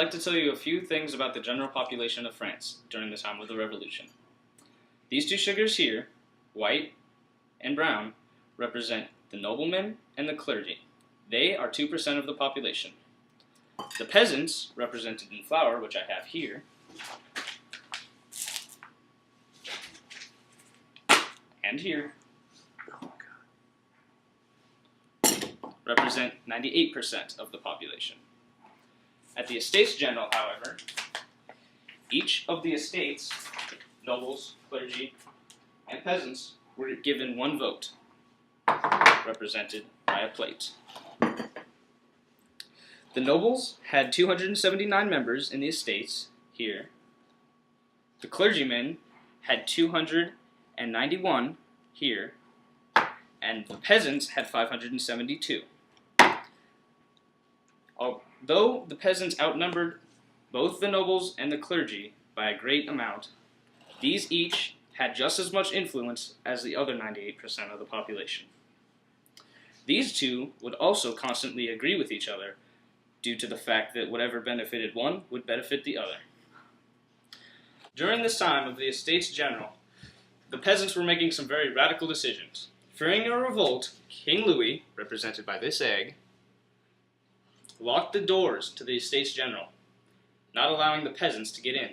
like to tell you a few things about the general population of France during the time of the Revolution. These two sugars here, white and brown, represent the noblemen and the clergy. They are 2% of the population. The peasants, represented in flour, which I have here, and here, represent 98% of the population. At the Estates General, however, each of the estates, nobles, clergy, and peasants, were given one vote, represented by a plate. The nobles had 279 members in the estates, here. The clergymen had 291, here. And the peasants had 572. Although the peasants outnumbered both the nobles and the clergy by a great amount, these each had just as much influence as the other 98% of the population. These two would also constantly agree with each other due to the fact that whatever benefited one would benefit the other. During this time of the Estates General, the peasants were making some very radical decisions. Fearing a revolt, King Louis, represented by this egg, locked the doors to the Estates General, not allowing the peasants to get in.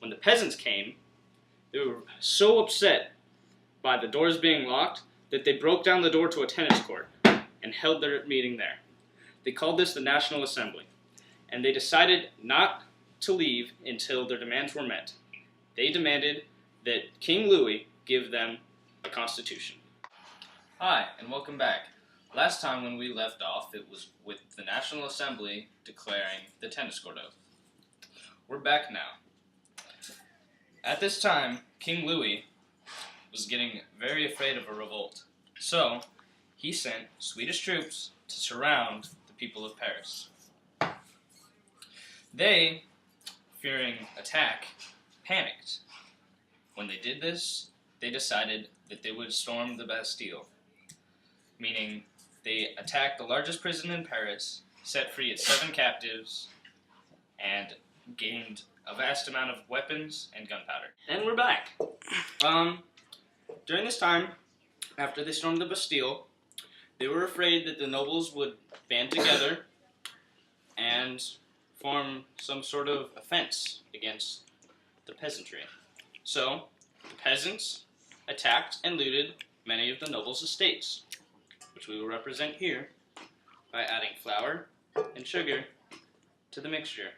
When the peasants came, they were so upset by the doors being locked that they broke down the door to a tennis court and held their meeting there. They called this the National Assembly, and they decided not to leave until their demands were met. They demanded that King Louis give them a constitution. Hi, and welcome back. Last time when we left off, it was with the National Assembly declaring the tennis court oath. We're back now. At this time, King Louis was getting very afraid of a revolt, so he sent Swedish troops to surround the people of Paris. They, fearing attack, panicked. When they did this, they decided that they would storm the Bastille, meaning they attacked the largest prison in Paris, set free its 7 captives, and gained a vast amount of weapons and gunpowder. And we're back. During this time, after they stormed the Bastille, they were afraid that the nobles would band together and form some sort of offense against the peasantry. So, the peasants attacked and looted many of the nobles' estates, which we will represent here by adding flour and sugar to the mixture.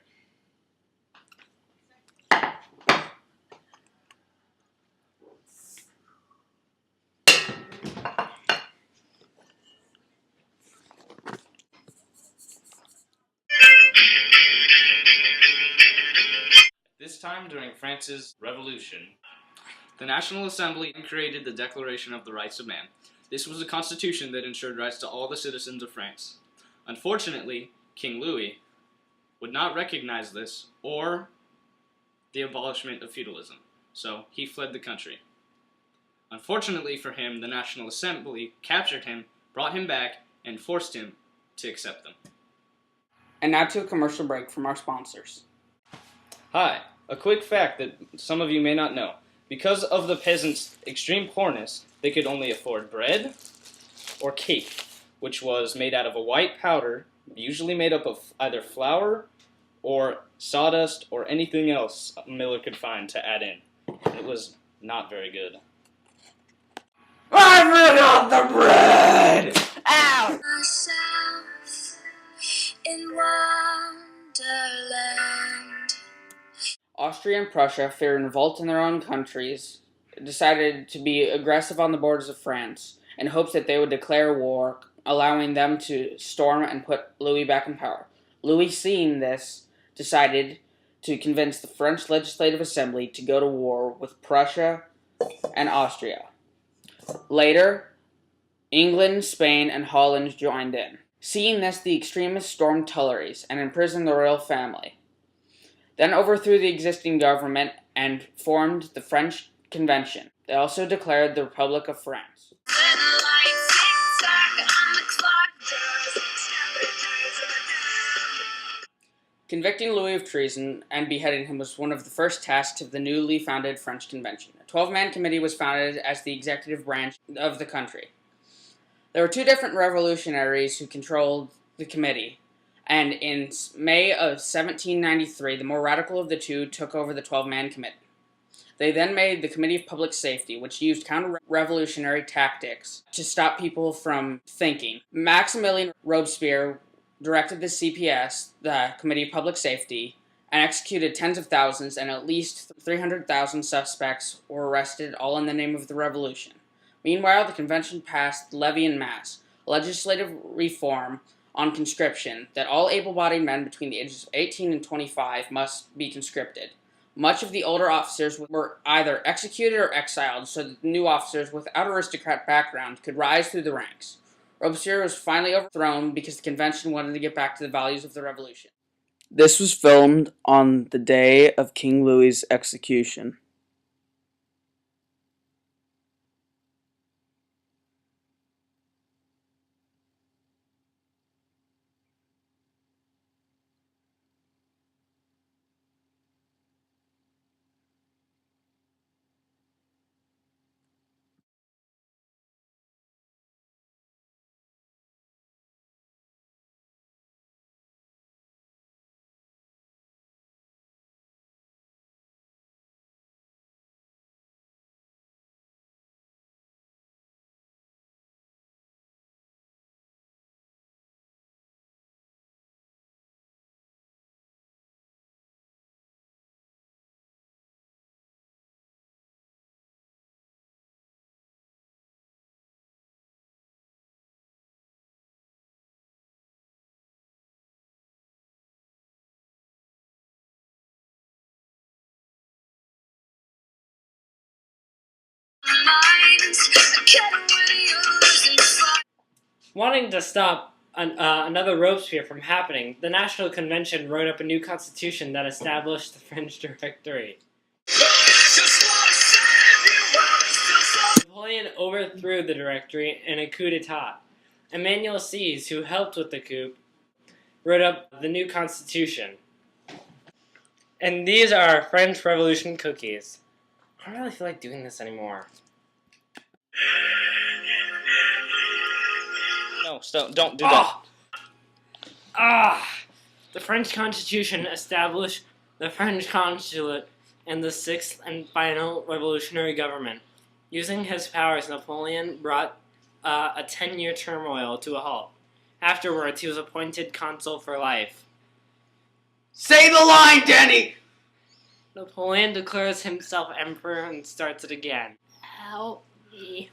This time during France's Revolution, the National Assembly created the Declaration of the Rights of Man. This was a constitution that ensured rights to all the citizens of France. Unfortunately, King Louis would not recognize this or the abolishment of feudalism, so he fled the country. Unfortunately for him, the National Assembly captured him, brought him back, and forced him to accept them. And now to a commercial break from our sponsors. Hi, a quick fact that some of you may not know. Because of the peasants' extreme poorness, they could only afford bread or cake, which was made out of a white powder, usually made up of either flour or sawdust or anything else a miller could find to add in. It was not very good. I forgot the bread! Ow! Myself in Wonderland. Austria and Prussia, fearing revolt in their own countries, decided to be aggressive on the borders of France in hopes that they would declare war, allowing them to storm and put Louis back in power. Louis, seeing this, decided to convince the French Legislative Assembly to go to war with Prussia and Austria. Later, England, Spain, and Holland joined in. Seeing this, the extremists stormed Tuileries and imprisoned the royal family. Then overthrew the existing government and formed the French Convention. They also declared the Republic of France. Convicting Louis of treason and beheading him was one of the first tasks of the newly founded French Convention. A 12-man committee was founded as the executive branch of the country. There were two different revolutionaries who controlled the committee, and in May of 1793, the more radical of the two took over the 12-man committee. They then made the Committee of Public Safety, which used counter-revolutionary tactics to stop people from thinking. Maximilien Robespierre directed the CPS, the Committee of Public Safety, and executed tens of thousands, and at least 300,000 suspects were arrested, all in the name of the revolution. Meanwhile, the convention passed Levy en Masse, a legislative reform on conscription that all able-bodied men between the ages of 18 and 25 must be conscripted. Much of the older officers were either executed or exiled, so that new officers without aristocrat background could rise through the ranks. Robespierre was finally overthrown because the convention wanted to get back to the values of the revolution. This was filmed on the day of King Louis's execution. Wanting to stop another Robespierre from happening, the National Convention wrote up a new constitution that established the French Directory. Napoleon overthrew the Directory in a coup d'etat. Emmanuel Seize, who helped with the coup, wrote up the new constitution. And these are French Revolution cookies. I don't really feel like doing this anymore. No, don't do that. The French Constitution established the French consulate and the sixth and final revolutionary government. Using his powers, Napoleon brought a 10-year turmoil to a halt. Afterwards, he was appointed consul for life. Say the line, Danny! Napoleon declares himself emperor and starts it again. Help me.